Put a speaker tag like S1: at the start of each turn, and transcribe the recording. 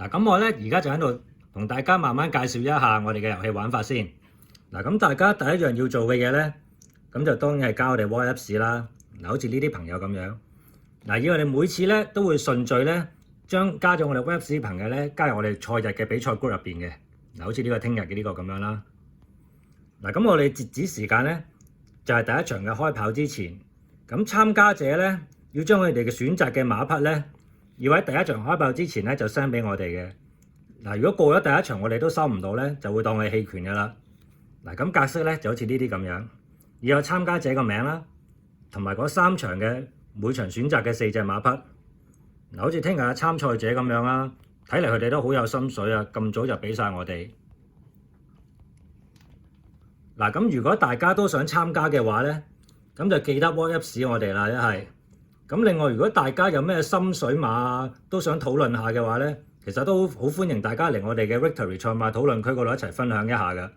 S1: 嗱，咁我咧而家就喺度同大家慢慢介紹一下我哋嘅遊戲玩法先。嗱，咁大家第一樣要做嘅嘢咧，咁就當然係加我哋 Apps 啦。嗱，好似呢啲朋友咁樣。嗱，以我哋每次咧都會順序咧將加咗我哋 Apps 嘅朋友咧加入我哋賽日嘅比賽 group 入邊嘅。嗱，好似呢個聽日嘅呢個咁樣啦。嗱，咁我哋截止時間咧就係第一場嘅開跑之前。咁參加者咧要將佢哋嘅選擇嘅馬匹咧，要喺第一場開跑之前咧就 send 俾我哋嘅。嗱，如果過咗第一場我哋都收唔到咧，就會當你棄權㗎啦。嗱，咁格式咧就好似呢啲咁樣，要有參加者個名啦，同埋嗰3場嘅每場選擇嘅4隻馬匹。嗱，好似聽日嘅參賽者咁樣啦，睇嚟佢哋都好有心水啊，咁早就俾晒我哋。嗱，咁如果大家都想參加嘅話咧，咁就記得 WhatsApp 我哋啦，一係。咁另外，如果大家有咩心水馬啊，都想討論下嘅話咧，其實都好歡迎大家嚟我哋嘅 Victory 賽馬討論區嗰度一齊分享一下㗎。